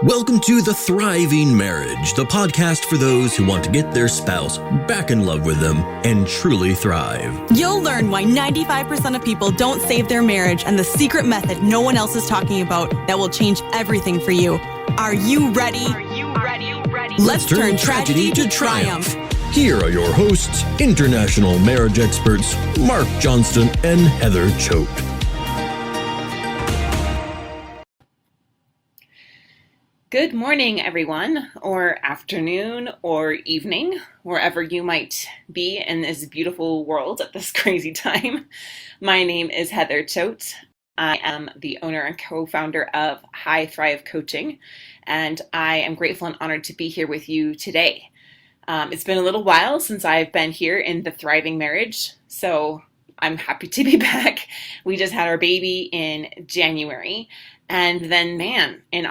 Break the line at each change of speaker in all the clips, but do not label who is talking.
Welcome to The Thriving Marriage, the podcast for those who want to get their spouse back in love with them and truly thrive.
You'll learn why 95% of people don't save their marriage and the secret method no one else is talking about that will change everything for you. Are you ready? Let's turn tragedy to triumph.
Here are your hosts, international marriage experts, Mark Johnston and Heather Choate.
Good morning, everyone, or afternoon, or evening, wherever you might be in this beautiful world at this crazy time. My name is Heather Choate. I am the owner and co-founder of High Thrive Coaching, and I am grateful and honored to be here with you today. It's been a little while since I've been here in The Thriving Marriage, so I'm happy to be back. We just had our baby in January. And then, man, in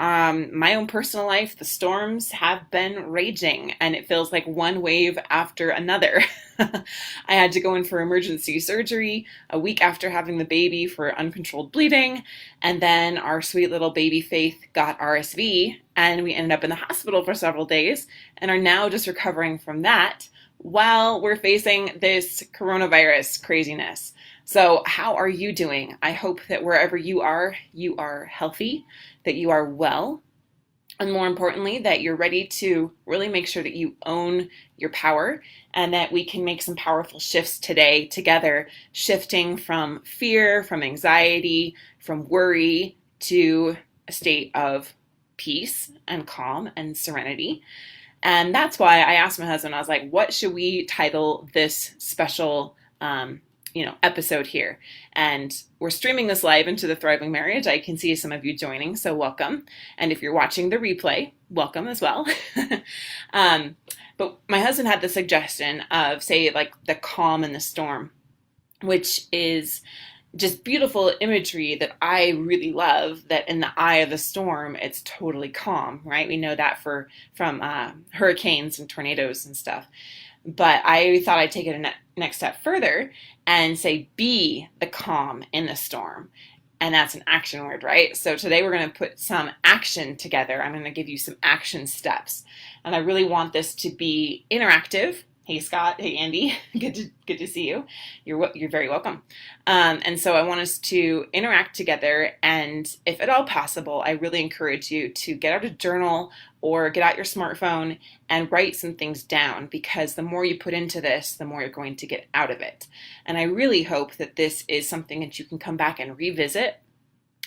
my own personal life, the storms have been raging, and it feels like one wave after another. I had to go in for emergency surgery a week after having the baby for uncontrolled bleeding, and then our sweet little baby Faith got RSV, and we ended up in the hospital for several days, and are now just recovering from that while we're facing this coronavirus craziness. So how are you doing? I hope that wherever you are healthy, that you are well, and more importantly, that you're ready to really make sure that you own your power and that we can make some powerful shifts today together, shifting from fear, from anxiety, from worry to a state of peace and calm and serenity. And that's why I asked my husband, I was like, what should we title this special episode here? And we're streaming this live into The Thriving Marriage. I can see some of you joining, so welcome. And if you're watching the replay, welcome as well. But my husband had the suggestion of, say, like the calm in the storm, which is just beautiful imagery that I really love, that in the eye of the storm, it's totally calm, right? We know that from hurricanes and tornadoes and stuff. But I thought I'd take it a next step further and say, be the calm in the storm. And that's an action word, right? So today we're going to put some action together. I'm going to give you some action steps. And I really want this to be interactive. Hey, Scott. Hey, Andy. Good to see you. You're very welcome. And so I want us to interact together. And if at all possible, I really encourage you to get out a journal or get out your smartphone and write some things down, because the more you put into this, the more you're going to get out of it. And I really hope that this is something that you can come back and revisit,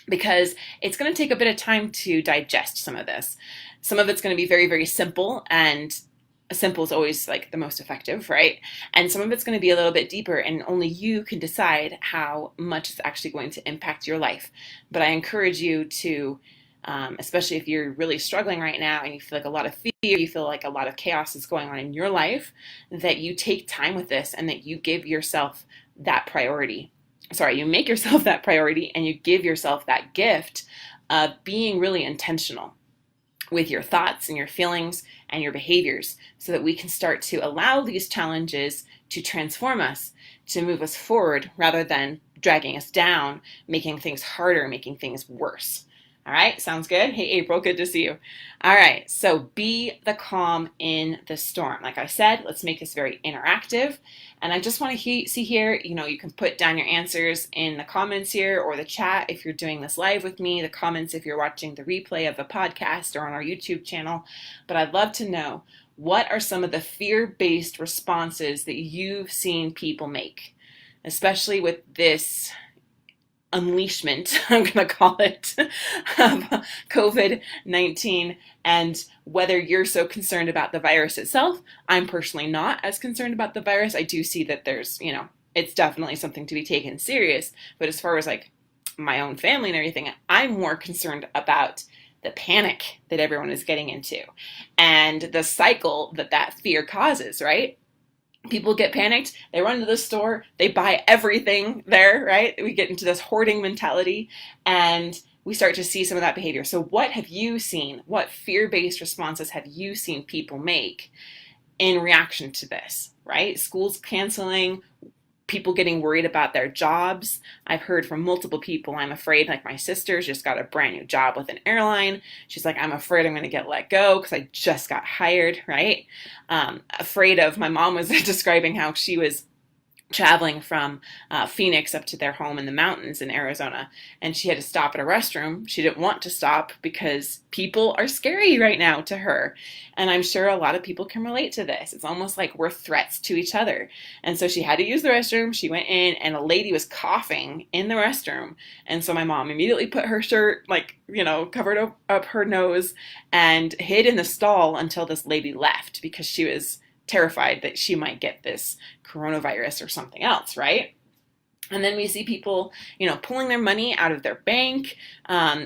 because it's going to take a bit of time to digest some of this. Some of it's going to be very, very simple, and simple is always like the most effective, right? And some of it's going to be a little bit deeper, and only you can decide how much it's actually going to impact your life. But I encourage you to, especially if you're really struggling right now and you feel like a lot of fear, you feel like a lot of chaos is going on in your life, that you take time with this and that you give yourself that priority. You make yourself that priority, and you give yourself that gift of being really intentional with your thoughts and your feelings and your behaviors, so that we can start to allow these challenges to transform us, to move us forward rather than dragging us down, making things harder, making things worse. All right, sounds good? Hey, April, good to see you. All right, so be the calm in the storm. Like I said, let's make this very interactive. And I just want to see here, you can put down your answers in the comments here or the chat if you're doing this live with me, the comments if you're watching the replay of the podcast or on our YouTube channel. But I'd love to know, what are some of the fear-based responses that you've seen people make, especially with this unleashment, I'm going to call it, of COVID-19, and whether you're so concerned about the virus itself. I'm personally not as concerned about the virus. I do see that there's, it's definitely something to be taken serious, but as far as like my own family and everything, I'm more concerned about the panic that everyone is getting into and the cycle that fear causes, right? People get panicked, they run to the store, they buy everything there, right? We get into this hoarding mentality, and we start to see some of that behavior. So what have you seen? What fear-based responses have you seen people make in reaction to this, right? Schools canceling, people getting worried about their jobs. I've heard from multiple people, I'm afraid, like my sister's just got a brand new job with an airline. She's like, I'm afraid I'm going to get let go because I just got hired, right? Afraid of, my mom was describing how she was traveling from Phoenix up to their home in the mountains in Arizona, and she had to stop at a restroom. She didn't want to stop because people are scary right now to her. And I'm sure a lot of people can relate to this. It's almost like we're threats to each other. And so she had to use the restroom. She went in and a lady was coughing in the restroom. And so my mom immediately put her shirt, covered up her nose and hid in the stall until this lady left because she was terrified that she might get this coronavirus or something else, right? And then we see people, pulling their money out of their bank.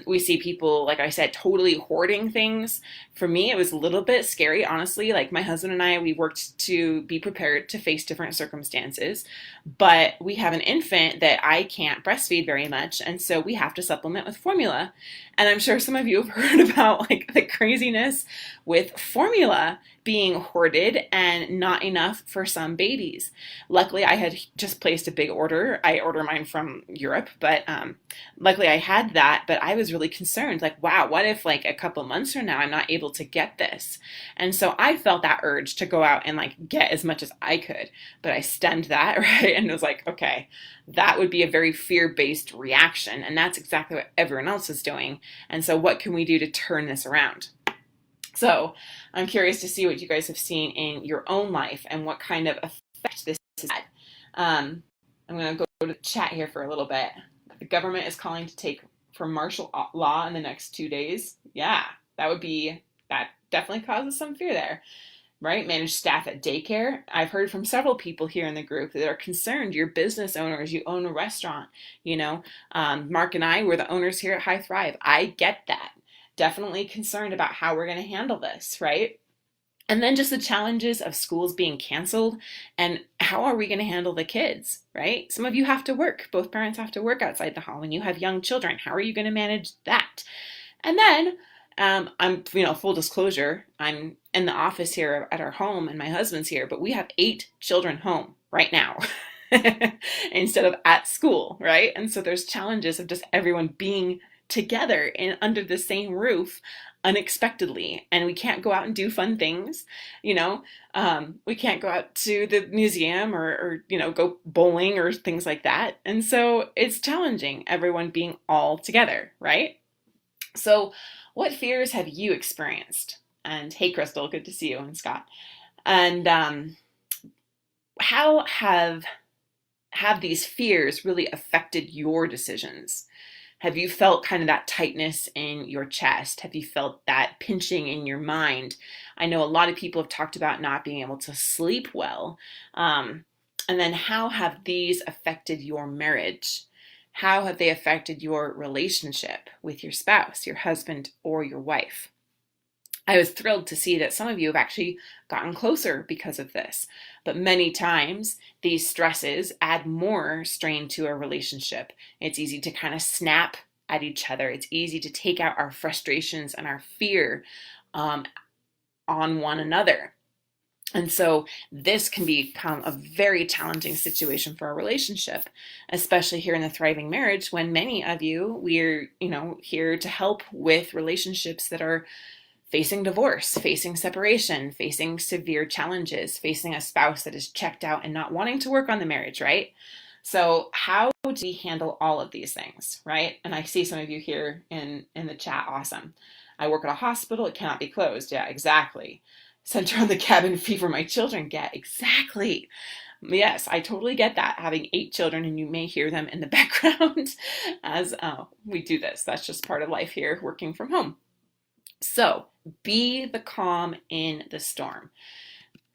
We see people, like I said, totally hoarding things. For me, it was a little bit scary, honestly. Like my husband and I, we worked to be prepared to face different circumstances. But we have an infant that I can't breastfeed very much. And so we have to supplement with formula. And I'm sure some of you have heard about the craziness with formula being hoarded and not enough for some babies. Luckily, I had just placed a big order. I order mine from Europe, but luckily I had that, but I was really concerned, wow, what if a couple months from now I'm not able to get this? And so I felt that urge to go out and get as much as I could, but I stemmed that, right? And it was okay, that would be a very fear-based reaction, and that's exactly what everyone else is doing. And so what can we do to turn this around? So I'm curious to see what you guys have seen in your own life and what kind of effect this has had. I'm going to go to the chat here for a little bit. The government is calling to take for martial law in the next 2 days. Yeah, that definitely causes some fear there, right? Manage staff at daycare. I've heard from several people here in the group that are concerned. You're business owners, you own a restaurant, Mark and I, we're the owners here at High Thrive. I get that. Definitely concerned about how we're going to handle this, right? And then just the challenges of schools being canceled and how are we going to handle the kids, right? Some of you have to work. Both parents have to work outside the home and you have young children. How are you going to manage that? And then I'm, full disclosure, I'm in the office here at our home and my husband's here, but we have 8 children home right now instead of at school, right? And so there's challenges of just everyone being together and under the same roof unexpectedly, and we can't go out and do fun things, we can't go out to the museum or go bowling or things like that. And so it's challenging, everyone being all together, right? So what fears have you experienced? And hey, Crystal, good to see you, and Scott. And how have these fears really affected your decisions? Have you felt kind of that tightness in your chest? Have you felt that pinching in your mind? I know a lot of people have talked about not being able to sleep well. And then how have these affected your marriage? How have they affected your relationship with your spouse, your husband, or your wife? I was thrilled to see that some of you have actually gotten closer because of this. But many times, these stresses add more strain to a relationship. It's easy to kind of snap at each other. It's easy to take out our frustrations and our fear on one another. And so this can become a very challenging situation for a relationship, especially here in the Thriving Marriage, when many of you, we're, here to help with relationships that are facing divorce, facing separation, facing severe challenges, facing a spouse that is checked out and not wanting to work on the marriage, right? So how do we handle all of these things, right? And I see some of you here in the chat. Awesome. I work at a hospital. It cannot be closed. Yeah, exactly. Center on the cabin fever my children get. Exactly. Yes, I totally get that. Having 8 children, and you may hear them in the background as we do this. That's just part of life here, working from home. So be the calm in the storm.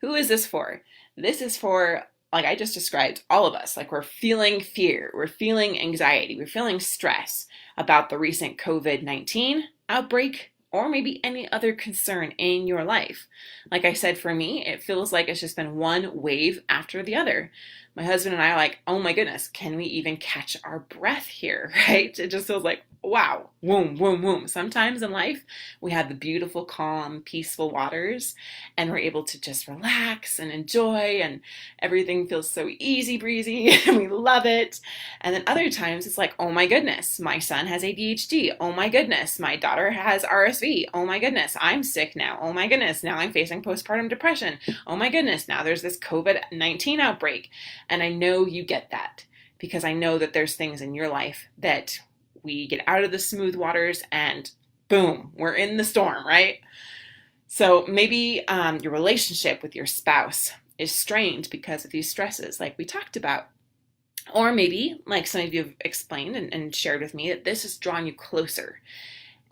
Who is this for? This is for, like I just described, all of us. We're feeling fear, we're feeling anxiety, we're feeling stress about the recent COVID-19 outbreak, or maybe any other concern in your life. Like I said, for me, it feels like it's just been one wave after the other. My husband and I are like, oh my goodness, can we even catch our breath here, right? It just feels like wow, boom, boom, boom. Sometimes in life, we have the beautiful, calm, peaceful waters, and we're able to just relax and enjoy, and everything feels so easy breezy, and we love it. And then other times, it's like, oh my goodness, my son has ADHD. Oh my goodness, my daughter has RSV. Oh my goodness, I'm sick now. Oh my goodness, now I'm facing postpartum depression. Oh my goodness, now there's this COVID-19 outbreak. And I know you get that, because I know that there's things in your life that we get out of the smooth waters and boom, we're in the storm, right? So maybe your relationship with your spouse is strained because of these stresses like we talked about. Or maybe, like some of you have explained and shared with me, that this has drawn you closer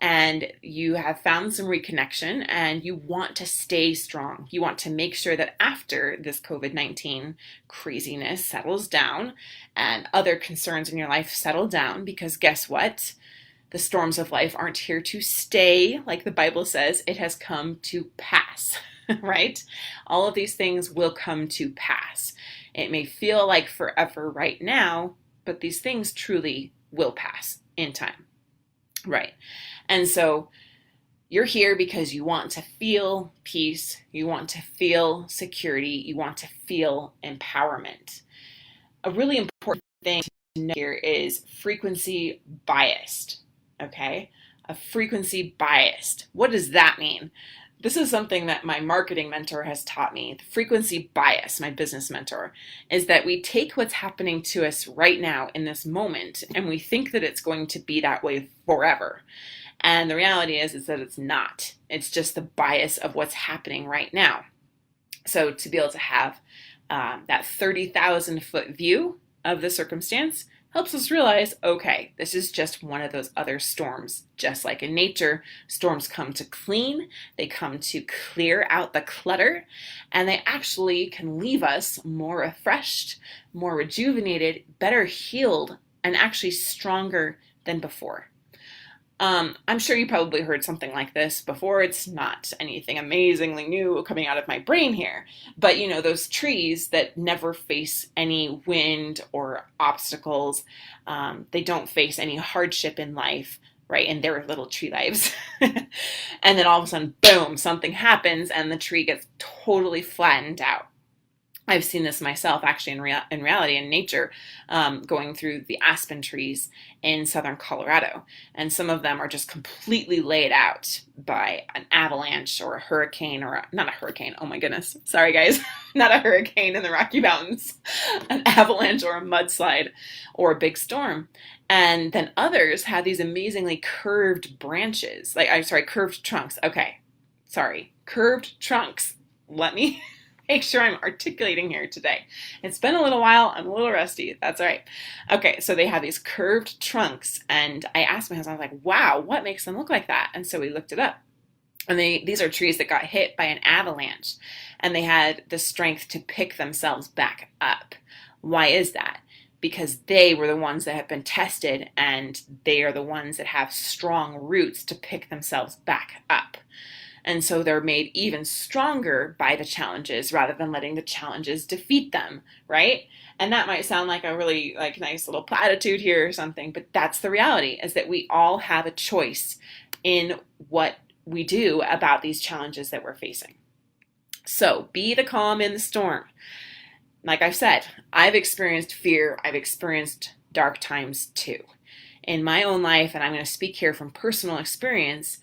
and you have found some reconnection and you want to stay strong. You want to make sure that after this COVID-19 craziness settles down and other concerns in your life settle down, because guess what? The storms of life aren't here to stay. Like the Bible says, it has come to pass, right? All of these things will come to pass. It may feel like forever right now, but these things truly will pass in time, right? And so you're here because you want to feel peace, you want to feel security, you want to feel empowerment. A really important thing to know here is frequency biased, okay? A frequency biased. What does that mean? This is something that my marketing mentor has taught me. The frequency bias, my business mentor, is that we take what's happening to us right now in this moment and we think that it's going to be that way forever. And the reality is that it's not. It's just the bias of what's happening right now. So to be able to have that 30,000 foot view of the circumstance helps us realize, okay, this is just one of those other storms. Just like in nature, storms come to clean, they come to clear out the clutter, and they actually can leave us more refreshed, more rejuvenated, better healed, and actually stronger than before. I'm sure you probably heard something like this before. It's not anything amazingly new coming out of my brain here. But you know, those trees that never face any wind or obstacles, they don't face any hardship in life, right? In their little tree lives. And then all of a sudden, boom, something happens and the tree gets totally flattened out. I've seen this myself, actually, in reality, in nature, going through the aspen trees in southern Colorado. And some of them are just completely laid out by an avalanche or a hurricane, or not a hurricane, oh my goodness, sorry guys, not a hurricane in the Rocky Mountains, an avalanche or a mudslide or a big storm. And then others have these amazingly curved branches, curved trunks. Curved trunks. Let me make sure I'm articulating here today. It's been a little while. I'm a little rusty. That's all right. Okay, so they have these curved trunks, and I asked my husband, I was like, wow, what makes them look like that? And so we looked it up. And these are trees that got hit by an avalanche, and they had the strength to pick themselves back up. Why is that? Because they were the ones that have been tested, and they are the ones that have strong roots to pick themselves back up. And so they're made even stronger by the challenges rather than letting the challenges defeat them, right? And that might sound like a really nice little platitude here or something, but that's the reality, is that we all have a choice in what we do about these challenges that we're facing. So be the calm in the storm. Like I've said, I've experienced fear. I've experienced dark times too. In my own life, and I'm going to speak here from personal experience,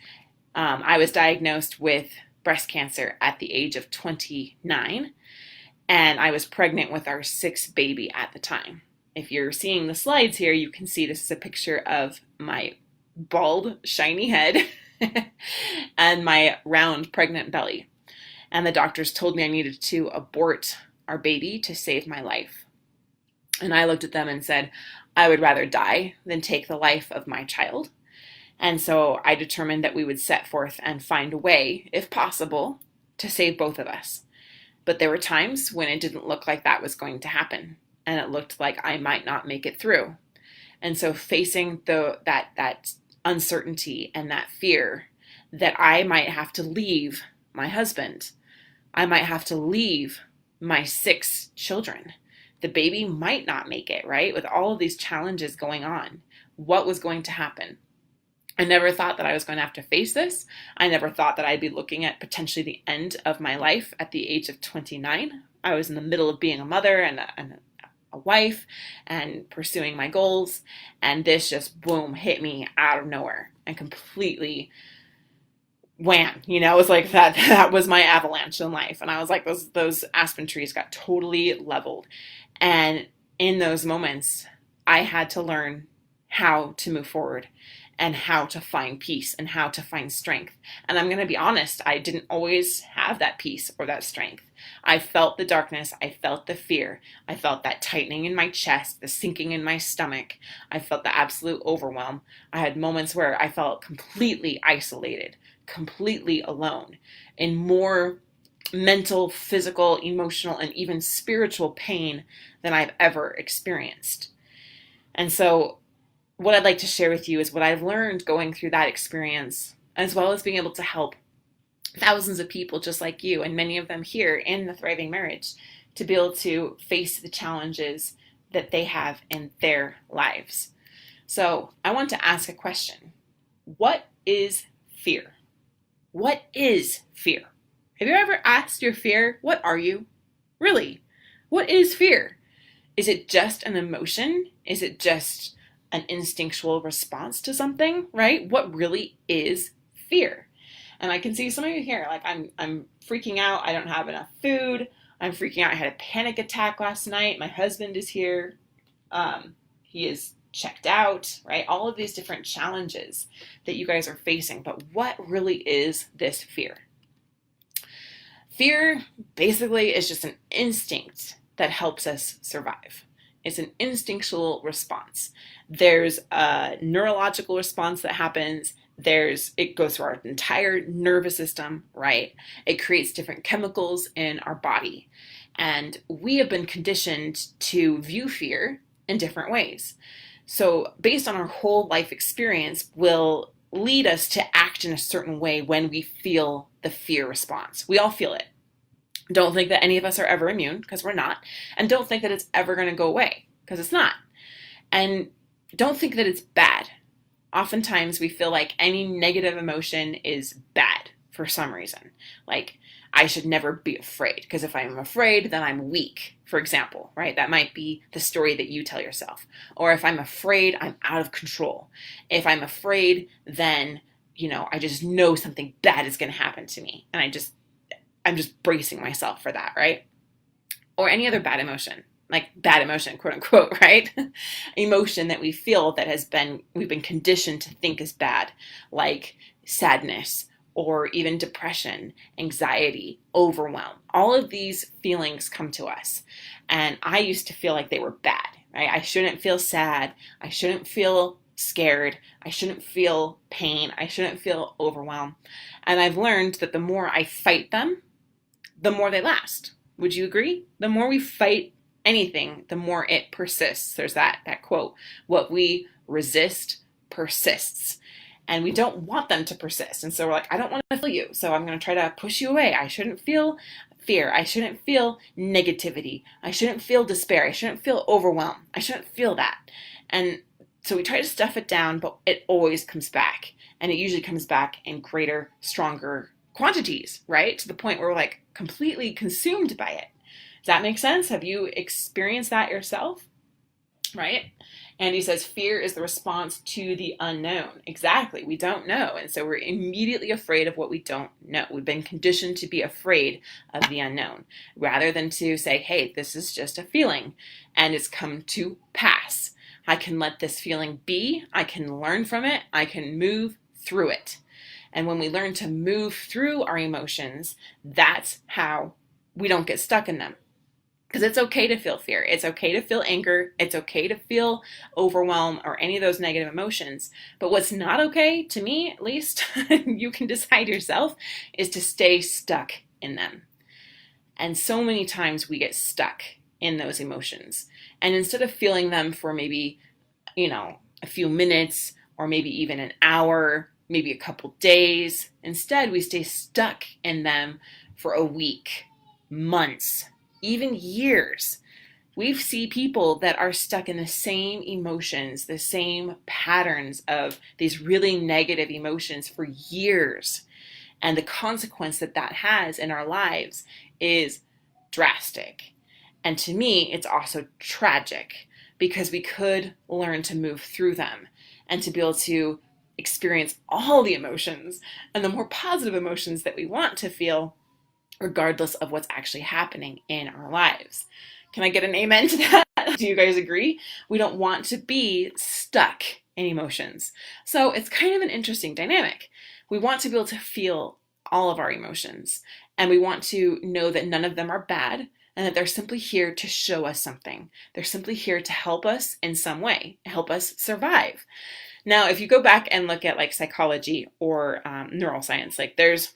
I was diagnosed with breast cancer at the age of 29, and I was pregnant with our sixth baby at the time. If you're seeing the slides here, you can see this is a picture of my bald, shiny head and my round, pregnant belly. And the doctors told me I needed to abort our baby to save my life. And I looked at them and said, I would rather die than take the life of my child. And so I determined that we would set forth and find a way, if possible, to save both of us. But there were times when it didn't look like that was going to happen, and it looked like I might not make it through. And so facing that uncertainty and that fear that I might have to leave my husband, I might have to leave my 6 children. The baby might not make it, right? With all of these challenges going on, what was going to happen? I never thought that I was going to have to face this. I never thought that I'd be looking at potentially the end of my life at the age of 29. I was in the middle of being a mother and a wife and pursuing my goals. And this just, boom, hit me out of nowhere and completely wham, it was like that was my avalanche in life. And I was like, those aspen trees got totally leveled. And in those moments, I had to learn how to move forward and how to find peace and how to find strength. And I'm going to be honest, I didn't always have that peace or that strength. I felt the darkness. I felt the fear. I felt that tightening in my chest, the sinking in my stomach. I felt the absolute overwhelm. I had moments where I felt completely isolated, completely alone, in more mental, physical, emotional, and even spiritual pain than I've ever experienced. And so what I'd like to share with you is what I've learned going through that experience, as well as being able to help thousands of people just like you, and many of them here in the Thriving Marriage, to be able to face the challenges that they have in their lives. So I want to ask a question. What is fear? What is fear? Have you ever asked your fear, what are you? Really? What is fear? Is it just an emotion? Is it just an instinctual response to something, right? What really is fear? And I can see some of you here, like I'm freaking out. I don't have enough food. I'm freaking out. I had a panic attack last night. My husband is here. He is checked out, right? All of these different challenges that you guys are facing. But what really is this fear? Fear basically is just an instinct that helps us survive. It's an instinctual response. There's a neurological response that happens. It goes through our entire nervous system, right? It creates different chemicals in our body. And we have been conditioned to view fear in different ways. So based on our whole life experience will lead us to act in a certain way when we feel the fear response. We all feel it. Don't think that any of us are ever immune, because we're not. And don't think that it's ever going to go away, because it's not. And don't think that it's bad. Oftentimes we feel like any negative emotion is bad for some reason. Like, I should never be afraid, because if I'm afraid, then I'm weak, for example, right? That might be the story that you tell yourself. Or if I'm afraid, I'm out of control. If I'm afraid, then, I just know something bad is going to happen to me. And I'm just bracing myself for that, right? Or any other bad emotion, like bad emotion, quote unquote, right? Emotion that we feel that we've been conditioned to think is bad, like sadness, or even depression, anxiety, overwhelm. All of these feelings come to us. And I used to feel like they were bad, right? I shouldn't feel sad. I shouldn't feel scared. I shouldn't feel pain. I shouldn't feel overwhelmed. And I've learned that the more I fight them, the more they last. Would you agree? The more we fight anything, the more it persists. There's that quote, what we resist persists. And we don't want them to persist. And so we're like, I don't want to feel you, so I'm going to try to push you away. I shouldn't feel fear. I shouldn't feel negativity. I shouldn't feel despair. I shouldn't feel overwhelmed. I shouldn't feel that. And so we try to stuff it down, but it always comes back. And it usually comes back in greater, stronger quantities, right? To the point where we're like completely consumed by it. Does that make sense? Have you experienced that yourself? Right? And he says, fear is the response to the unknown. Exactly. We don't know. And so we're immediately afraid of what we don't know. We've been conditioned to be afraid of the unknown rather than to say, hey, this is just a feeling and it's come to pass. I can let this feeling be. I can learn from it. I can move through it. And when we learn to move through our emotions, that's how we don't get stuck in them. Because it's okay to feel fear. It's okay to feel anger. It's okay to feel overwhelm or any of those negative emotions. But what's not okay, to me at least, you can decide yourself, is to stay stuck in them. And so many times we get stuck in those emotions. And instead of feeling them for maybe, a few minutes or maybe even an hour, maybe a couple days, instead we stay stuck in them for a week, months, even years. We see people that are stuck in the same emotions, the same patterns of these really negative emotions for years. And the consequence that that has in our lives is drastic. And to me, it's also tragic, because we could learn to move through them and to be able to experience all the emotions and the more positive emotions that we want to feel, regardless of what's actually happening in our lives. Can I get an amen to that? Do you guys agree? We don't want to be stuck in emotions. So it's kind of an interesting dynamic. We want to be able to feel all of our emotions, and we want to know that none of them are bad, and that they're simply here to show us something. They're simply here to help us in some way, help us survive. Now, if you go back and look at like psychology or neuroscience, like there's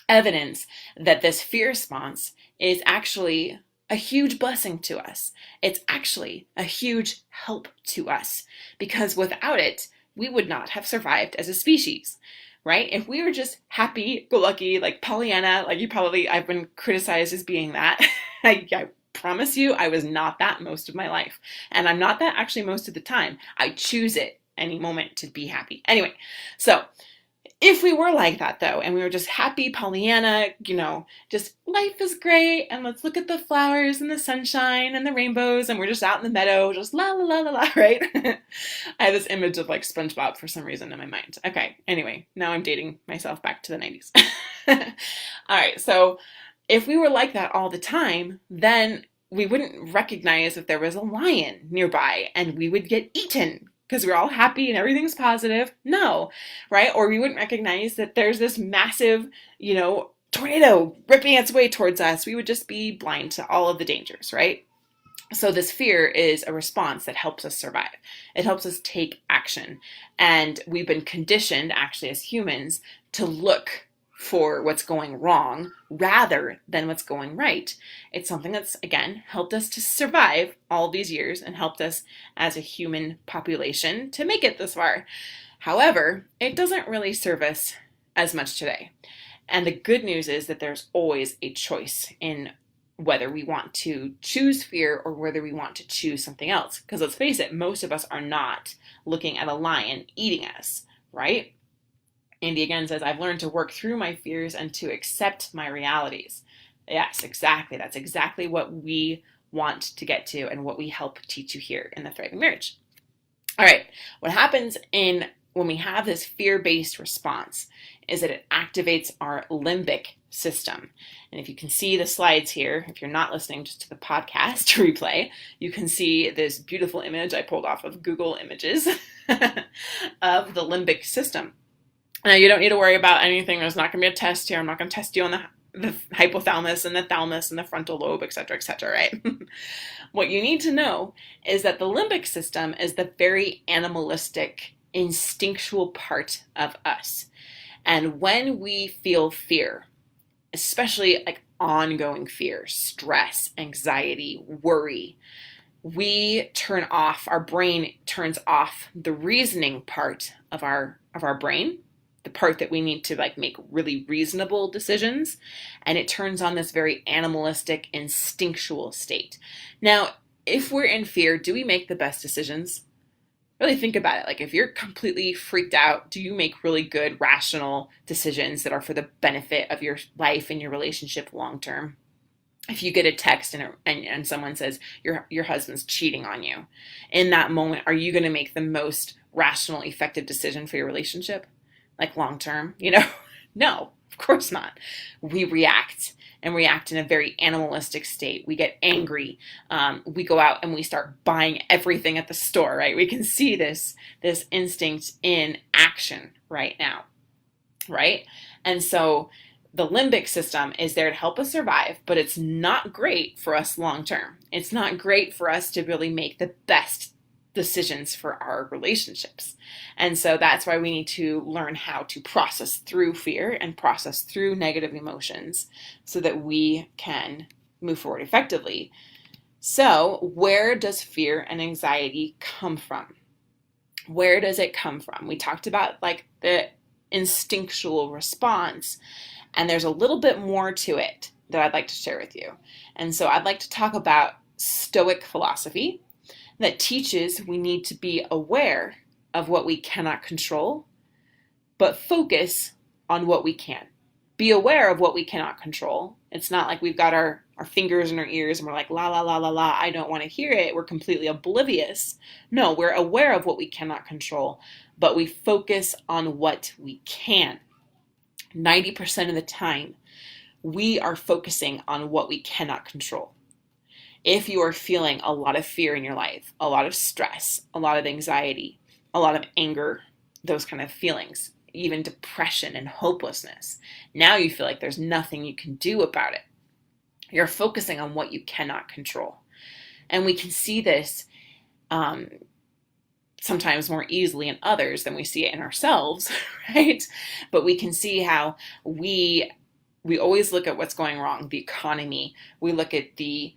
evidence that this fear response is actually a huge blessing to us. It's actually a huge help to us, because without it, we would not have survived as a species, right? If we were just happy, go lucky, like Pollyanna, like I've been criticized as being that. I promise you, I was not that most of my life. And I'm not that actually most of the time. I choose it any moment to be happy. Anyway, so if we were like that though, and we were just happy Pollyanna, just life is great, and let's look at the flowers and the sunshine and the rainbows, and we're just out in the meadow, just la la la la la, right? I have this image of like SpongeBob for some reason in my mind. Okay, anyway, now I'm dating myself back to the 90s. All right, so if we were like that all the time, then we wouldn't recognize if there was a lion nearby and we would get eaten because we're all happy and everything's positive. No, right? Or we wouldn't recognize that there's this massive, tornado ripping its way towards us. We would just be blind to all of the dangers, right? So this fear is a response that helps us survive. It helps us take action. And we've been conditioned, actually, as humans, to look for what's going wrong rather than what's going right. It's something that's, again, helped us to survive all these years and helped us as a human population to make it this far. However, it doesn't really serve us as much today. And the good news is that there's always a choice in whether we want to choose fear or whether we want to choose something else. Because let's face it, most of us are not looking at a lion eating us, right? Andy again says, I've learned to work through my fears and to accept my realities. Yes, exactly. That's exactly what we want to get to and what we help teach you here in the Thriving Marriage. All right. What happens when we have this fear-based response is that it activates our limbic system. And if you can see the slides here, if you're not listening just to the podcast replay, you can see this beautiful image I pulled off of Google Images of the limbic system. Now, you don't need to worry about anything. There's not going to be a test here. I'm not going to test you on the hypothalamus and the thalamus and the frontal lobe, et cetera, right? What you need to know is that the limbic system is the very animalistic, instinctual part of us. And when we feel fear, especially like ongoing fear, stress, anxiety, worry, our brain turns off the reasoning part of our brain, the part that we need to like make really reasonable decisions, and it turns on this very animalistic, instinctual state. Now, if we're in fear, do we make the best decisions? Really think about it. Like if you're completely freaked out, do you make really good, rational decisions that are for the benefit of your life and your relationship long term? If you get a text and someone says your husband's cheating on you, in that moment, are you going to make the most rational, effective decision for your relationship? Like long term, No, of course not. We react in a very animalistic state. We get angry. We go out and we start buying everything at the store, right? We can see this instinct in action right now, right? And so the limbic system is there to help us survive, but it's not great for us long term. It's not great for us to really make the best decisions for our relationships. And so that's why we need to learn how to process through fear and process through negative emotions so that we can move forward effectively. So where does fear and anxiety come from? Where does it come from? We talked about like the instinctual response, and there's a little bit more to it that I'd like to share with you. And so I'd like to talk about Stoic philosophy that teaches we need to be aware of what we cannot control, but focus on what we can. Be aware of what we cannot control. It's not like we've got our fingers in our ears and we're like, la, la, la, la, la, I don't want to hear it. We're completely oblivious. No, we're aware of what we cannot control, but we focus on what we can. 90% of the time, we are focusing on what we cannot control. If you are feeling a lot of fear in your life, a lot of stress, a lot of anxiety, a lot of anger, those kind of feelings, even depression and hopelessness, now you feel like there's nothing you can do about it. You're focusing on what you cannot control. And we can see this sometimes more easily in others than we see it in ourselves, right? But we can see how we always look at what's going wrong, the economy. We look at the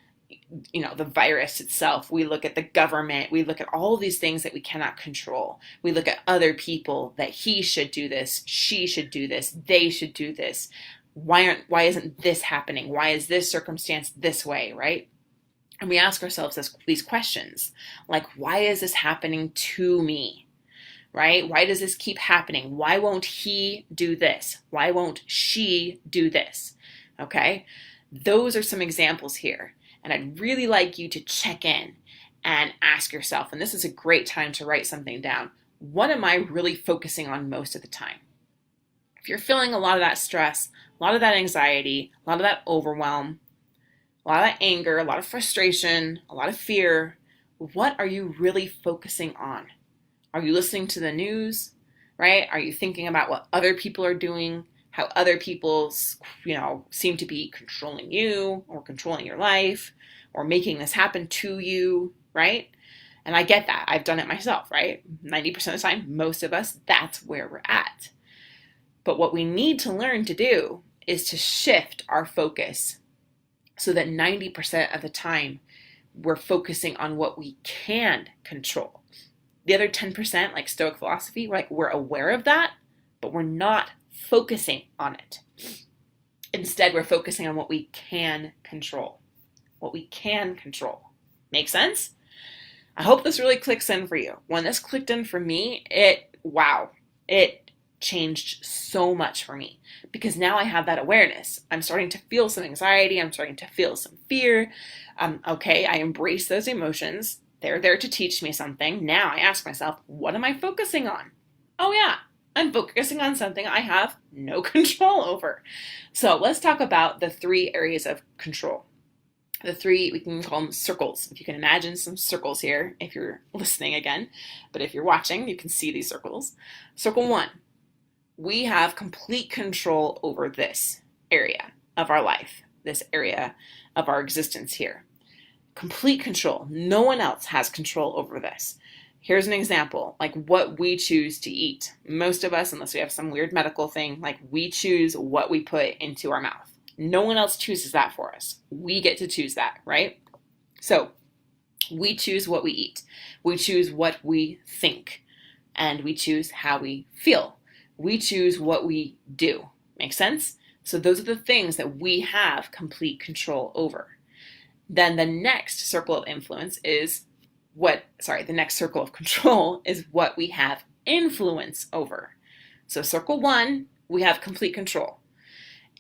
virus itself. We look at the government. We look at all these things that we cannot control. We look at other people that he should do this, she should do this, they should do this. Why isn't this happening? Why is this circumstance this way, right? And we ask ourselves these questions, like, why is this happening to me, right? Why does this keep happening? Why won't he do this? Why won't she do this? Okay? Those are some examples here. And I'd really like you to check in and ask yourself, and this is a great time to write something down, what am I really focusing on most of the time? If you're feeling a lot of that stress, a lot of that anxiety, a lot of that overwhelm, a lot of that anger, a lot of frustration, a lot of fear, what are you really focusing on? Are you listening to the news, right? Are you thinking about what other people are doing? How other people, seem to be controlling you or controlling your life or making this happen to you, right? And I get that. I've done it myself, right? 90% of the time, most of us, that's where we're at. But what we need to learn to do is to shift our focus so that 90% of the time we're focusing on what we can control. The other 10%, like Stoic philosophy, we're aware of that, but we're not focusing on it. Instead, we're focusing on what we can control. What we can control. Make sense? I hope this really clicks in for you. When this clicked in for me, it changed so much for me because now I have that awareness. I'm starting to feel some anxiety. I'm starting to feel some fear. Okay, I embrace those emotions. They're there to teach me something. Now I ask myself, what am I focusing on? Oh yeah, I'm focusing on something I have no control over. So let's talk about the 3 areas of control. The 3, we can call them circles. If you can imagine some circles here, if you're listening again, but if you're watching, you can see these circles. Circle 1, we have complete control over this area of our life, this area of our existence here. Complete control. No one else has control over this. Here's an example, like what we choose to eat. Most of us, unless we have some weird medical thing, we choose what we put into our mouth. No one else chooses that for us. We get to choose that, right? So we choose what we eat. We choose what we think. And we choose how we feel. We choose what we do. Make sense? So those are the things that we have complete control over. Then the next circle of influence is the next circle of control is what we have influence over. So circle 1, we have complete control.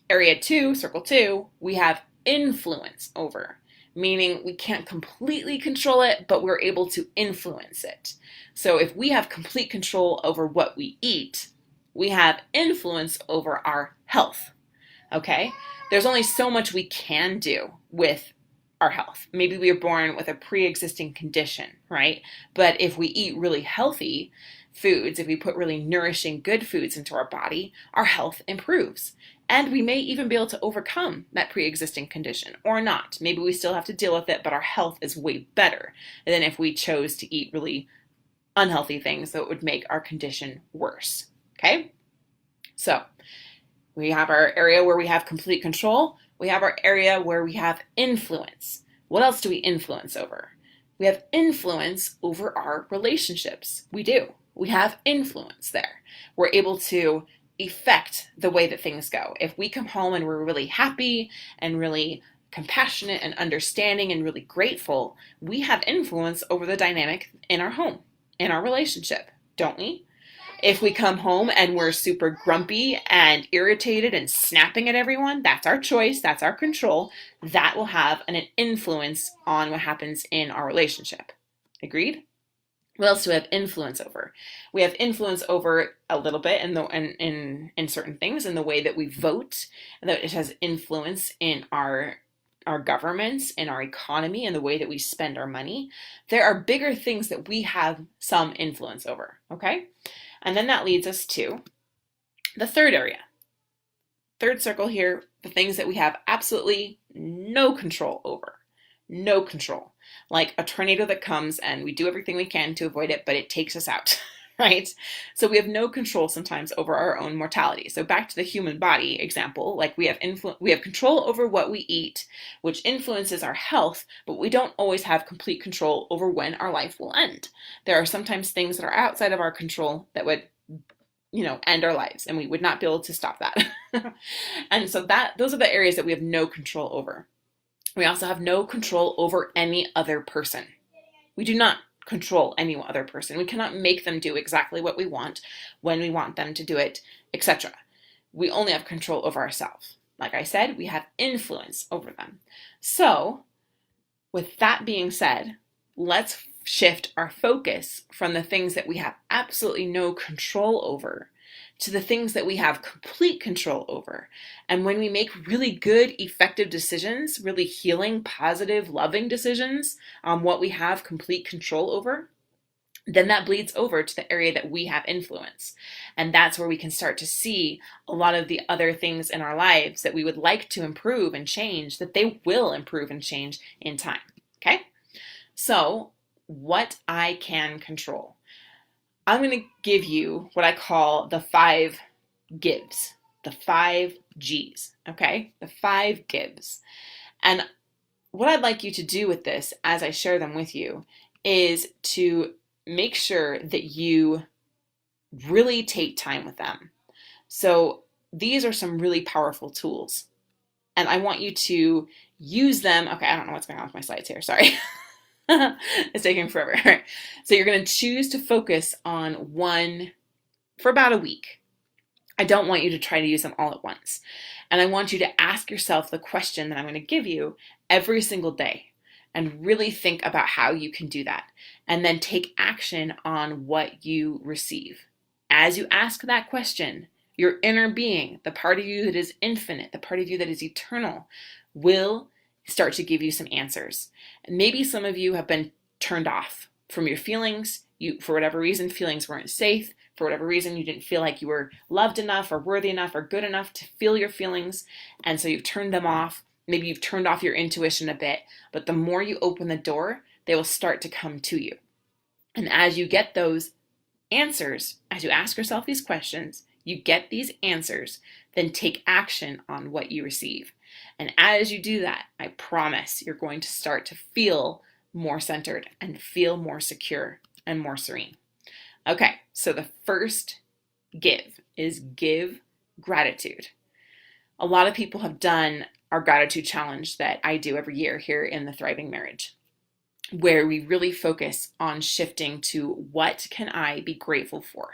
Area 2, circle 2, we have influence over, meaning we can't completely control it, but we're able to influence it. So if we have complete control over what we eat, we have influence over our health, okay? There's only so much we can do with our health. Maybe we were born with a pre-existing condition, right? But if we eat really healthy foods, if we put really nourishing, good foods into our body, our health improves. And we may even be able to overcome that pre-existing condition or not. Maybe we still have to deal with it, but our health is way better than if we chose to eat really unhealthy things that would make our condition worse. Okay? So we have our area where we have complete control. We have our area where we have influence. What else do we influence over? We have influence over our relationships. We do. We have influence there. We're able to affect the way that things go. If we come home and we're really happy and really compassionate and understanding and really grateful, we have influence over the dynamic in our home, in our relationship, don't we? If we come home and we're super grumpy and irritated and snapping at everyone, that's our choice, that's our control. That will have an influence on what happens in our relationship. Agreed? What else do we have influence over? We have influence over a little bit in certain things, in the way that we vote, and that it has influence in our governments, in our economy, and the way that we spend our money. There are bigger things that we have some influence over, okay? And then that leads us to the third area. Third circle here, the things that we have absolutely no control over. No control. Like a tornado that comes and we do everything we can to avoid it, but it takes us out, right? So we have no control sometimes over our own mortality. So back to the human body example, like we have control over what we eat, which influences our health, but we don't always have complete control over when our life will end. There are sometimes things that are outside of our control that would end our lives, and we would not be able to stop that. And so those are the areas that we have no control over. We also have no control over any other person. We do not control any other person. We cannot make them do exactly what we want, when we want them to do it, etc. We only have control over ourselves. Like I said, we have influence over them. So, with that being said, let's shift our focus from the things that we have absolutely no control over to the things that we have complete control over. And when we make really good, effective decisions, really healing, positive, loving decisions on what we have complete control over, then that bleeds over to the area that we have influence. And that's where we can start to see a lot of the other things in our lives that we would like to improve and change, that they will improve and change in time. Okay? So, what I can control. I'm going to give you what I call the 5 gives, the 5 G's, okay? The 5 gives. And what I'd like you to do with this, as I share them with you, is to make sure that you really take time with them. So these are some really powerful tools. And I want you to use them. Okay, I don't know what's going on with my slides here, sorry. It's taking forever. All right. So you're going to choose to focus on one for about a week. I don't want you to try to use them all at once. And I want you to ask yourself the question that I'm going to give you every single day, and really think about how you can do that. And then take action on what you receive. As you ask that question, your inner being, the part of you that is infinite, the part of you that is eternal, will start to give you some answers. And maybe some of you have been turned off from your feelings. You, for whatever reason, feelings weren't safe. For whatever reason, you didn't feel like you were loved enough or worthy enough or good enough to feel your feelings. And so you've turned them off. Maybe you've turned off your intuition a bit. But the more you open the door, they will start to come to you. And as you get those answers, as you ask yourself these questions, you get these answers, then take action on what you receive. And as you do that, I promise you're going to start to feel more centered and feel more secure and more serene. Okay, so the first give is give gratitude. A lot of people have done our gratitude challenge that I do every year here in the Thriving Marriage, where we really focus on shifting to what can I be grateful for.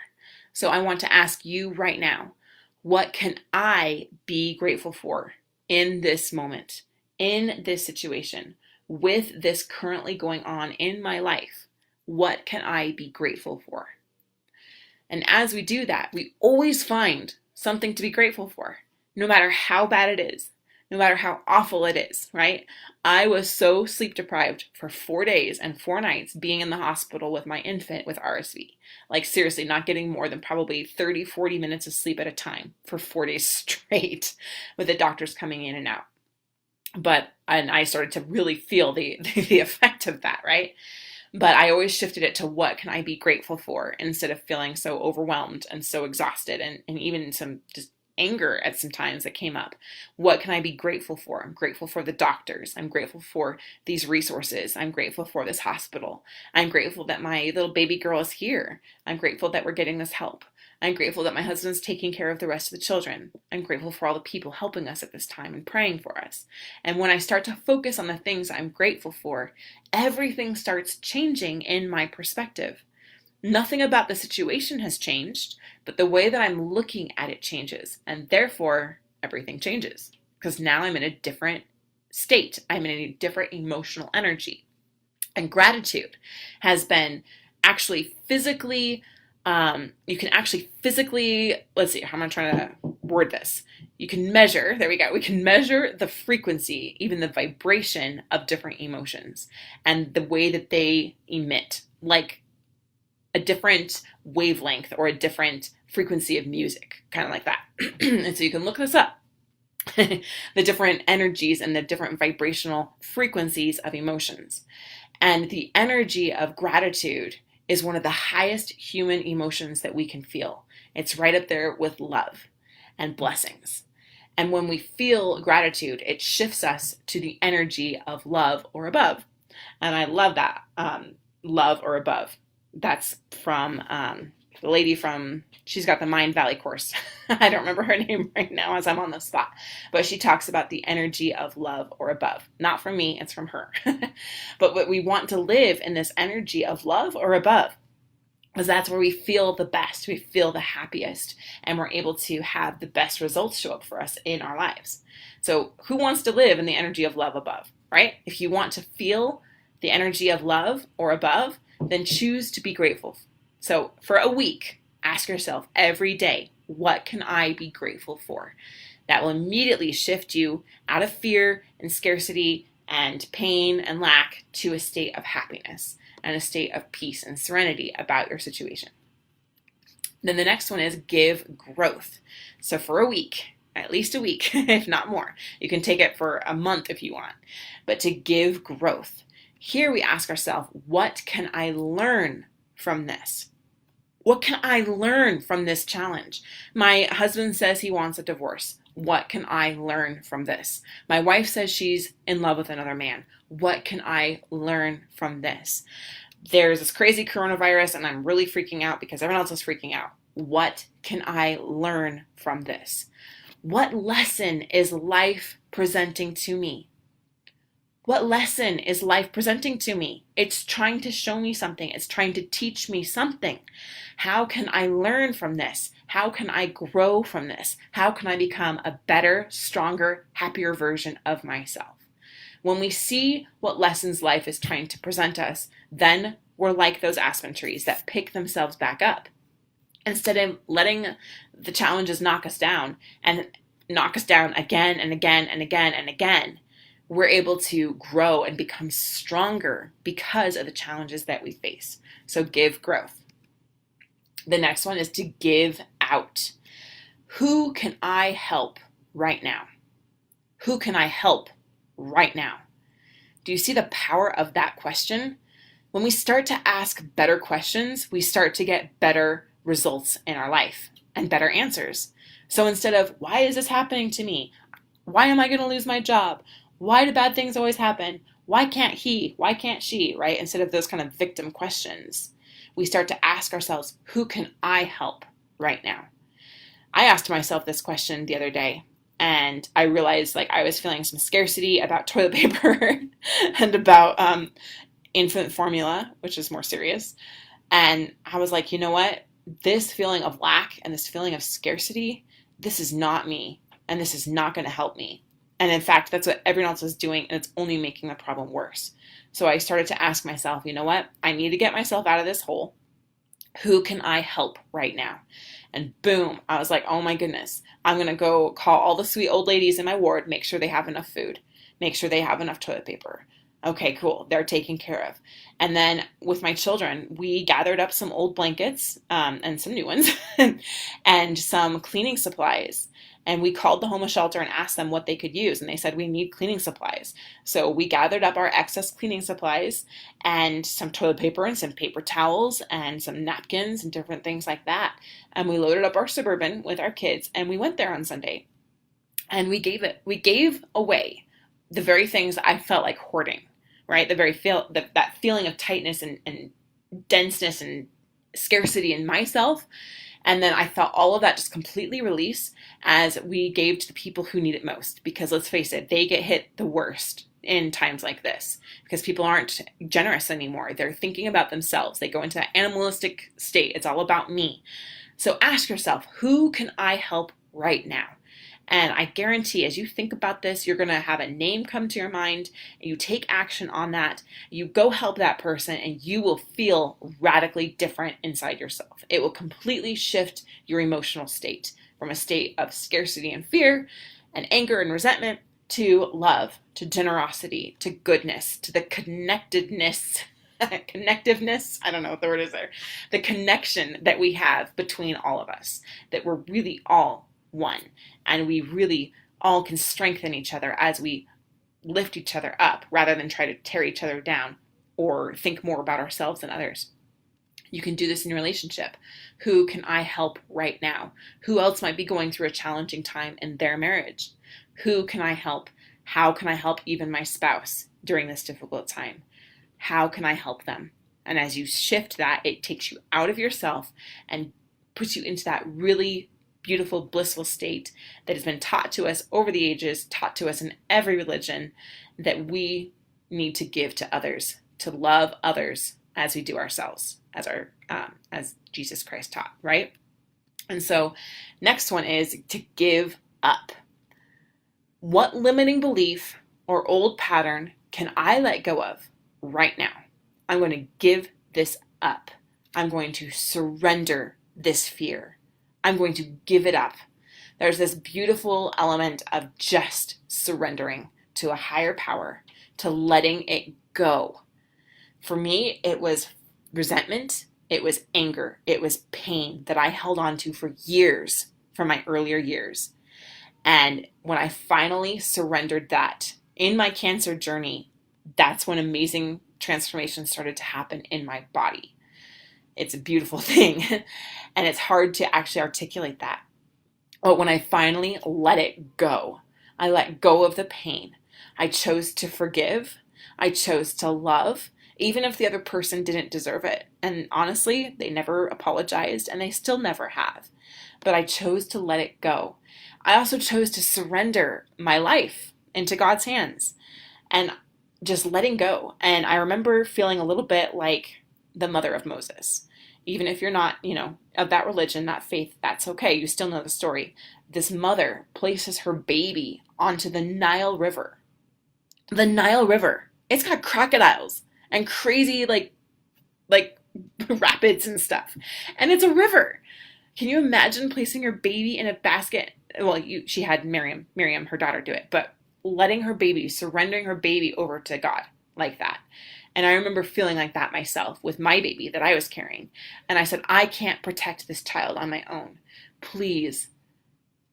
So I want to ask you right now, what can I be grateful for in this moment, in this situation, with this currently going on in my life? What can I be grateful for? And as we do that, we always find something to be grateful for, no matter how bad it is, no matter how awful it is, right? I was so sleep deprived for 4 days and 4 nights being in the hospital with my infant with RSV. Like seriously, not getting more than probably 30, 40 minutes of sleep at a time for 4 days straight, with the doctors coming in and out. And I started to really feel the effect of that, right? But I always shifted it to what can I be grateful for, instead of feeling so overwhelmed and so exhausted and even some just anger at some times that came up. What can I be grateful for? I'm grateful for the doctors. I'm grateful for these resources. I'm grateful for this hospital. I'm grateful that my little baby girl is here. I'm grateful that we're getting this help. I'm grateful that my husband's taking care of the rest of the children. I'm grateful for all the people helping us at this time and praying for us. And when I start to focus on the things I'm grateful for, everything starts changing in my perspective. Nothing about the situation has changed, but the way that I'm looking at it changes. And therefore, everything changes. Because now I'm in a different state. I'm in a different emotional energy. And gratitude has been actually physically, you can actually physically, let's see, how am I trying to word this? You can measure, there we go, we can measure the frequency, even the vibration of different emotions and the way that they emit, like a different wavelength or a different frequency of music, kind of like that. And so you can look this up. The different energies and the different vibrational frequencies of emotions. And the energy of gratitude is one of the highest human emotions that we can feel. It's right up there with love and blessings. And when we feel gratitude, it shifts us to the energy of love or above. And I love that, love or above. That's from the lady from, she's got the Mind Valley course. I don't remember her name right now as I'm on the spot, but she talks about the energy of love or above. Not from me, it's from her. But what we want to live in this energy of love or above, because that's where we feel the best, we feel the happiest, and we're able to have the best results show up for us in our lives. So who wants to live in the energy of love above, right? If you want to feel the energy of love or above, then choose to be grateful. So for a week, ask yourself every day, what can I be grateful for? That will immediately shift you out of fear and scarcity and pain and lack to a state of happiness and a state of peace and serenity about your situation. Then the next one is give growth. So for a week, at least a week, if not more, you can take it for a month if you want, but to give growth. Here we ask ourselves, what can I learn from this? What can I learn from this challenge? My husband says he wants a divorce. What can I learn from this? My wife says she's in love with another man. What can I learn from this? There's this crazy coronavirus and I'm really freaking out because everyone else is freaking out. What can I learn from this? What lesson is life presenting to me? What lesson is life presenting to me? It's trying to show me something. It's trying to teach me something. How can I learn from this? How can I grow from this? How can I become a better, stronger, happier version of myself? When we see what lessons life is trying to present us, then we're like those aspen trees that pick themselves back up. Instead of letting the challenges knock us down and knock us down again and again and again and again, we're able to grow and become stronger because of the challenges that we face. So give growth. The next one is to give out. Who can I help right now? Who can I help right now? Do you see the power of that question? When we start to ask better questions, we start to get better results in our life and better answers. So instead of, why is this happening to me? Why am I going to lose my job? Why do bad things always happen? Why can't he? Why can't she? Right? Instead of those kind of victim questions, we start to ask ourselves, who can I help right now? I asked myself this question the other day, and I realized I was feeling some scarcity about toilet paper and about infant formula, which is more serious. And I was like, you know what? This feeling of lack and this feeling of scarcity, this is not me, and this is not going to help me. And in fact, that's what everyone else is doing, and it's only making the problem worse. So I started to ask myself, you know what? I need to get myself out of this hole. Who can I help right now? And boom, I was like, oh my goodness, I'm going to go call all the sweet old ladies in my ward, make sure they have enough food, make sure they have enough toilet paper. Okay, cool. They're taken care of. And then with my children, we gathered up some old blankets and some new ones and some cleaning supplies. And we called the homeless shelter and asked them what they could use. And they said, we need cleaning supplies. So we gathered up our excess cleaning supplies and some toilet paper and some paper towels and some napkins and different things like that. And we loaded up our Suburban with our kids and we went there on Sunday. And we gave away the very things I felt like hoarding, right? That feeling of tightness and denseness and scarcity in myself. And then I felt all of that just completely release as we gave to the people who need it most. Because let's face it, they get hit the worst in times like this because people aren't generous anymore. They're thinking about themselves. They go into that animalistic state. It's all about me. So ask yourself, who can I help right now? And I guarantee as you think about this, you're going to have a name come to your mind and you take action on that. You go help that person and you will feel radically different inside yourself. It will completely shift your emotional state from a state of scarcity and fear and anger and resentment to love, to generosity, to goodness, to the connectedness, connectiveness, I don't know what the word is there, the connection that we have between all of us, that we're really all one. And we really all can strengthen each other as we lift each other up rather than try to tear each other down or think more about ourselves than others. You can do this in your relationship. Who can I help right now? Who else might be going through a challenging time in their marriage? Who can I help? How can I help even my spouse during this difficult time? How can I help them? And as you shift that, it takes you out of yourself and puts you into that really beautiful, blissful state that has been taught to us over the ages, taught to us in every religion, that we need to give to others, to love others as we do ourselves, as Jesus Christ taught, right? And so next one is to give up. What limiting belief or old pattern can I let go of right now? I'm going to give this up. I'm going to surrender this fear. I'm going to give it up. There's this beautiful element of just surrendering to a higher power, to letting it go. For me, it was resentment, it was anger, it was pain that I held on to for years from my earlier years. And when I finally surrendered that in my cancer journey, that's when amazing transformation started to happen in my body. It's a beautiful thing. And it's hard to actually articulate that. But when I finally let it go, I let go of the pain. I chose to forgive. I chose to love, even if the other person didn't deserve it. And honestly, they never apologized and they still never have. But I chose to let it go. I also chose to surrender my life into God's hands and just letting go. And I remember feeling a little bit like the mother of Moses. Even if you're not, of that religion, that faith, that's okay. You still know the story. This mother places her baby onto the Nile River. The Nile River. It's got crocodiles and crazy like rapids and stuff. And it's a river. Can you imagine placing your baby in a basket? Well, she had Miriam, her daughter, do it, but letting her baby, surrendering her baby over to God like that. And I remember feeling like that myself with my baby that I was carrying. And I said, I can't protect this child on my own. Please,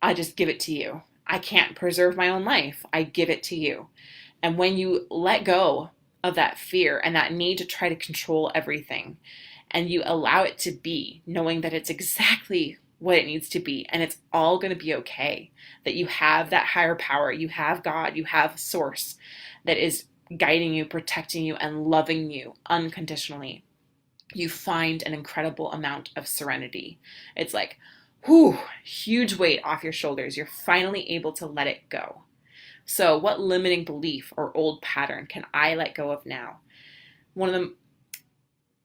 I just give it to you. I can't preserve my own life. I give it to you. And when you let go of that fear and that need to try to control everything, and you allow it to be, knowing that it's exactly what it needs to be, and it's all going to be okay, that you have that higher power, you have God, you have Source that is guiding you, protecting you, and loving you unconditionally, you find an incredible amount of serenity. It's like, whew, huge weight off your shoulders. You're finally able to let it go. So what limiting belief or old pattern can I let go of now? One of the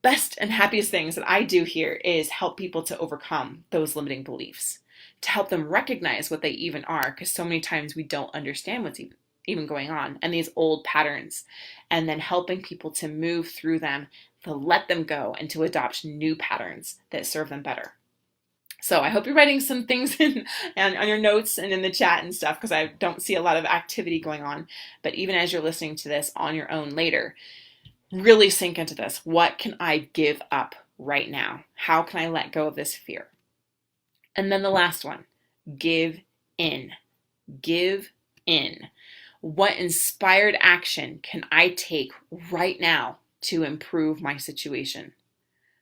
best and happiest things that I do here is help people to overcome those limiting beliefs, to help them recognize what they even are, because so many times we don't understand what's even going on, and these old patterns, and then helping people to move through them, to let them go, and to adopt new patterns that serve them better. So I hope you're writing some things on your notes and in the chat and stuff, because I don't see a lot of activity going on. But even as you're listening to this on your own later, really sink into this. What can I give up right now? How can I let go of this fear? And then the last one, give in. Give in. What inspired action can I take right now to improve my situation?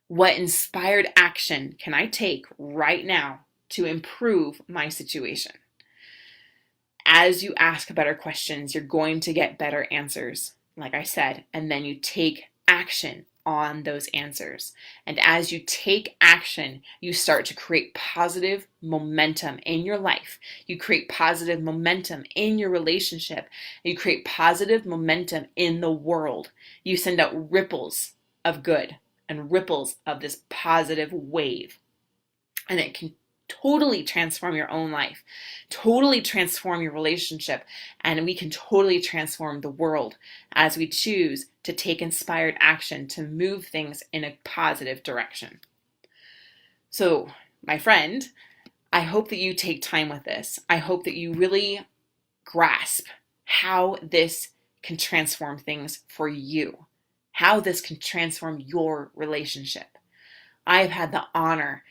What inspired action can I take right now to improve my situation? As you ask better questions, you're going to get better answers, like I said, and then you take action on those answers. And as you take action, you start to create positive momentum in your life. You create positive momentum in your relationship. You create positive momentum in the world. You send out ripples of good and ripples of this positive wave. And it can totally transform your own life, totally transform your relationship, and we can totally transform the world as we choose to take inspired action to move things in a positive direction. So, my friend, I hope that you take time with this. I hope that you really grasp how this can transform things for you, how this can transform your relationship. I've had the honor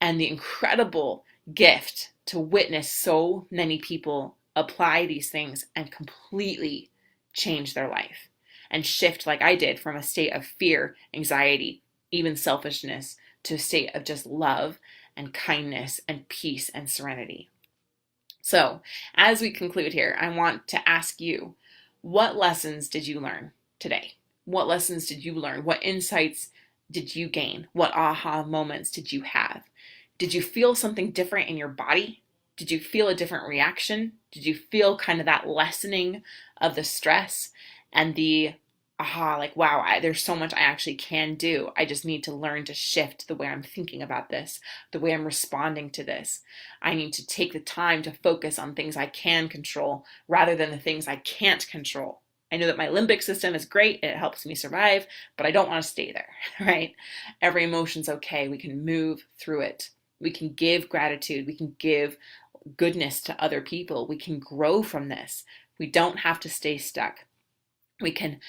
and the incredible gift to witness so many people apply these things and completely change their life and shift, like I did, from a state of fear, anxiety, even selfishness, to a state of just love and kindness and peace and serenity. So, as we conclude here, I want to ask you, what lessons did you learn today? What lessons did you learn? What insights did you gain? What aha moments did you have? Did you feel something different in your body? Did you feel a different reaction? Did you feel kind of that lessening of the stress and the aha, like, wow, there's so much I actually can do. I just need to learn to shift the way I'm thinking about this, the way I'm responding to this. I need to take the time to focus on things I can control rather than the things I can't control. I know that my limbic system is great. It helps me survive, but I don't want to stay there, right? Every emotion's okay. We can move through it. We can give gratitude. We can give goodness to other people. We can grow from this. We don't have to stay stuck. We can,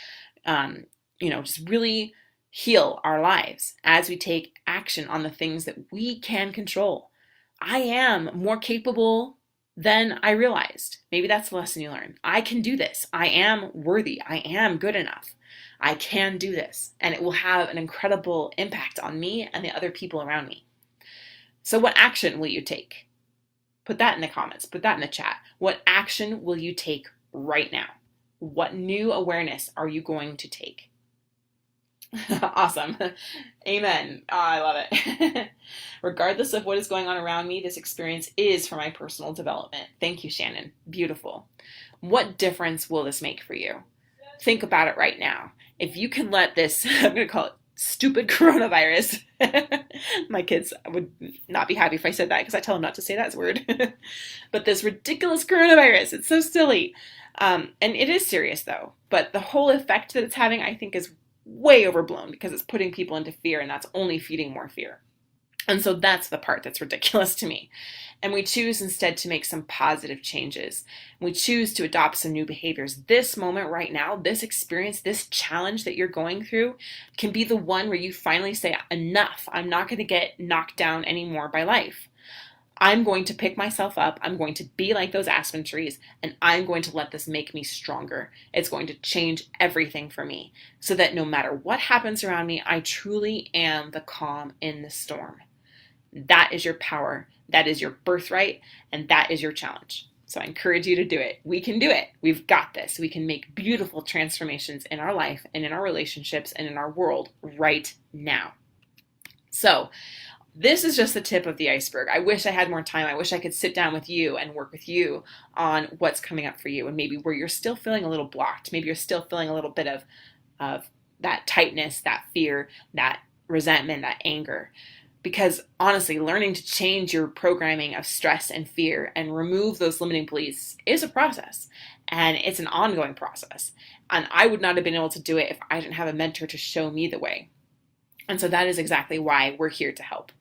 just really heal our lives as we take action on the things that we can control. I am more capable than I realized. Maybe that's the lesson you learn. I can do this. I am worthy. I am good enough. I can do this. And it will have an incredible impact on me and the other people around me. So what action will you take? Put that in the comments. Put that in the chat. What action will you take right now? What new awareness are you going to take? Awesome. Amen. Oh, I love it. Regardless of what is going on around me, this experience is for my personal development. Thank you, Shannon. Beautiful. What difference will this make for you? Think about it right now. If you can let this, I'm going to call it stupid coronavirus. My kids would not be happy if I said that because I tell them not to say that word. But this ridiculous coronavirus, it's so silly. And it is serious though. But the whole effect that it's having, I think, is way overblown because it's putting people into fear, and that's only feeding more fear. And so that's the part that's ridiculous to me. And we choose instead to make some positive changes. We choose to adopt some new behaviors. This moment right now, this experience, this challenge that you're going through can be the one where you finally say, enough. I'm not going to get knocked down anymore by life. I'm going to pick myself up. I'm going to be like those aspen trees, and I'm going to let this make me stronger. It's going to change everything for me so that no matter what happens around me, I truly am the calm in the storm. That is your power. That is your birthright, and that is your challenge. So I encourage you to do it. We can do it. We've got this. We can make beautiful transformations in our life and in our relationships and in our world right now. So this is just the tip of the iceberg. I wish I had more time. I wish I could sit down with you and work with you on what's coming up for you and maybe where you're still feeling a little blocked. Maybe you're still feeling a little bit of that tightness, that fear, that resentment, that anger. Because honestly, learning to change your programming of stress and fear and remove those limiting beliefs is a process. And it's an ongoing process. And I would not have been able to do it if I didn't have a mentor to show me the way. And so that is exactly why we're here to help.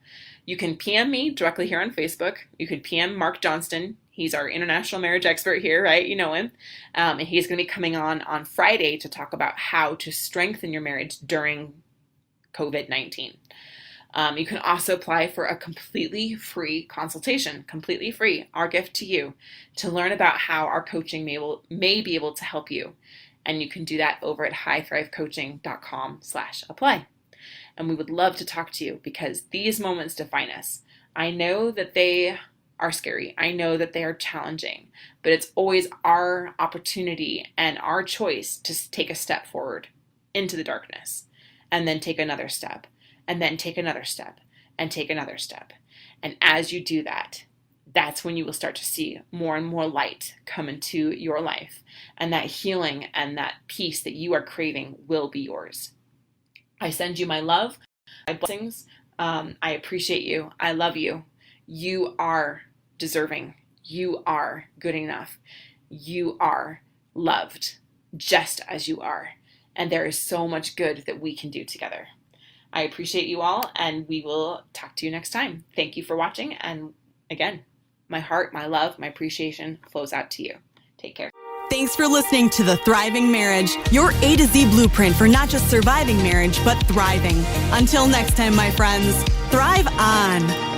You can PM me directly here on Facebook. You can PM Mark Johnston. He's our international marriage expert here, right? You know him. And he's going to be coming on Friday to talk about how to strengthen your marriage during COVID-19. You can also apply for a completely free consultation, completely free, our gift to you, to learn about how our coaching may be able to help you. And you can do that over at highthrivecoaching.com/apply. And we would love to talk to you, because these moments define us. I know that they are scary. I know that they are challenging, but it's always our opportunity and our choice to take a step forward into the darkness, and then take another step, and then take another step, and take another step. And as you do that, that's when you will start to see more and more light come into your life, and that healing and that peace that you are craving will be yours. I send you my love, my blessings. I appreciate you. I love you. You are deserving. You are good enough. You are loved just as you are. And there is so much good that we can do together. I appreciate you all, and we will talk to you next time. Thank you for watching. And again, my heart, my love, my appreciation flows out to you. Take care.
Thanks for listening to The Thriving Marriage, your A to Z blueprint for not just surviving marriage, but thriving. Until next time, my friends, thrive on.